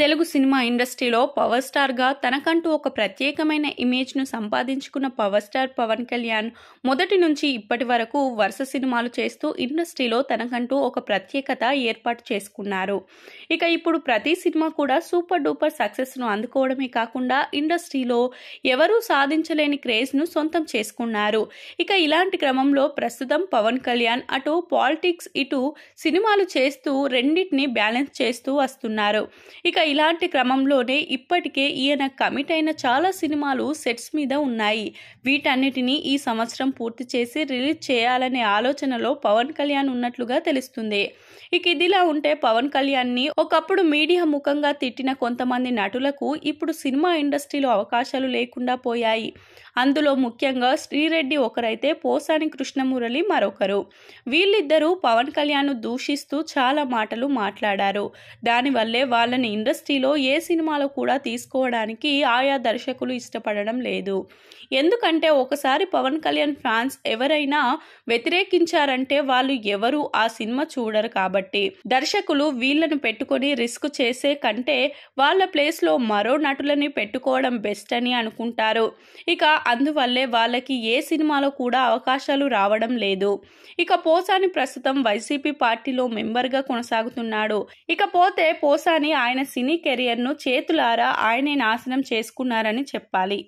Telugu cinema ఇండస్ట్రీలో power స్టార్గా తనకంటూ ఒక ప్రత్యేకమైన ఇమేజ్ను సంపాదించుకున్న పవర్ స్టార్ పవన్ కళ్యాణ్ మొదటి నుంచి ఇప్పటి వరకు వరుస సినిమాలు చేస్తూ ఇండస్ట్రీలో తనకంటూ ఒక ప్రత్యేకత ఏర్పాటు చేసుకున్నారు. ఇక ఇప్పుడు ప్రతి సినిమా కూడా సూపర్ డూపర్ సక్సెస్ను అందుకోవడమే కాకుండా ఇండస్ట్రీలో ఎవరూ సాధించలేని క్రేజ్ను సొంతం చేసుకున్నారు. ఇక ఇలాంటి క్రమంలో ప్రస్తుతం పవన్ కళ్యాణ్ అటు పాలిటిక్స్ ఇటు సినిమాలు చేస్తూ రెండింటిని బ్యాలెన్స్ చేస్తూ వస్తున్నారు. ఇక ఇలాంటి క్రమంలోనే ఇప్పటికే ఈయన కమిట్ అయిన చాలా సినిమాలు సెట్స్ మీద ఉన్నాయి. వీటన్నిటిని ఈ సంవత్సరం పూర్తి చేసి రిలీజ్ చేయాలనే ఆలోచనలో పవన్ కళ్యాణ్ ఉన్నట్లుగా తెలుస్తుంది. ఇక ఇదిలా ఉంటే పవన్ కళ్యాణ్ని ఒకప్పుడు మీడియా ముఖంగా తిట్టిన కొంతమంది నటులకు ఇప్పుడు సినిమా ఇండస్ట్రీలో అవకాశాలు లేకుండా పోయాయి. అందులో ముఖ్యంగా శ్రీరెడ్డి ఒకరైతే పోసాని కృష్ణమురళి మరొకరు. వీళ్ళిద్దరూ పవన్ కళ్యాణ్ను దూషిస్తూ చాలా మాటలు మాట్లాడారు. దానివల్లే వాళ్ళని ఇండస్ట్రీలో ఏ సినిమాలో కూడా తీసుకోవడానికి ఆయా దర్శకులు ఇష్టపడడం లేదు. ఎందుకంటే ఒకసారి పవన్ కళ్యాణ్ ఫ్యాన్స్ ఎవరైనా వ్యతిరేకించారంటే వాళ్ళు ఎవరు ఆ సినిమా చూడరు కాబట్టి దర్శకులు వీళ్ళను పెట్టుకొని రిస్క్ చేసే కంటే వాళ్ళ ప్లేస్లో మరో నటులని పెట్టుకోవడం బెస్ట్ అని అనుకుంటారు. ఇక అందువల్లే వాళ్ళకి ఏ సినిమాలో కూడా అవకాశాలు రావడం లేదు. ఇక పోసాని ప్రస్తుతం వైసీపీ పార్టీలో మెంబర్గా కొనసాగుతున్నాడు. ఇకపోతే పోసాని ఆయన సినీ కెరియర్ను చేతులారా ఆయనే నాశనం చేసుకున్నారని చెప్పాలి.